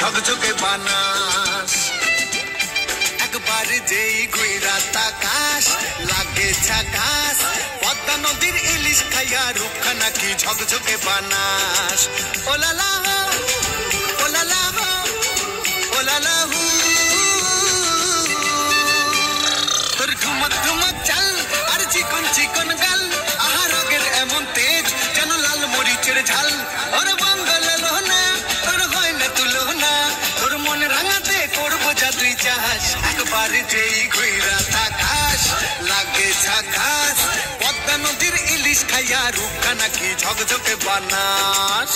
ঝকঝকে বানাস। একবার যেই ঘুইরা তাকাস লাগে ঝাকাস, পদ্মা নদীর ইলিশ খাইয়া রূপখানা কি ঝকঝকে বানাস। ওলালা হো ওলালা হো ওলালা হু, তোর ঠুমক ঠুমক চাল আর চিকন চিকন গাল, আহা রগের এমন তেজ যেন লাল মরিচের ঝাল। ওর বাঙ্গলে লোহনা তোর হয় না তুলনা, তোর মন রাঙাতে করবো যা তুই চাস। একবার যেই ঘুইরা তাকাস লাগে ঝাকাস, পদ্মা নদীর ইলিশ খাইয়া রূপখানা কি ঝকঝকে বানাস।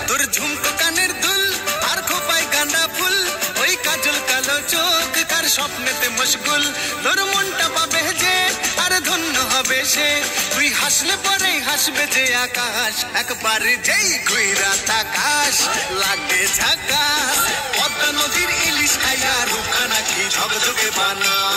তোর ঝুমকো কানের দুল আর খোপায় গাঁদা ফুল, ওই কাজল কালো চোখ কার স্বপ্নেতে মশগুল। তোর মনটা পাবে যে আর ধন্য হবে সে, তুই হাসলে পরেই হাসবে যে আকাশ। একবার যেই ঘুইরা তাকাস লাগে ঝাকাস, পদ্মা নদীর ইলিশ খাইয়া রূপখানা কি ঝকঝকে বানাস।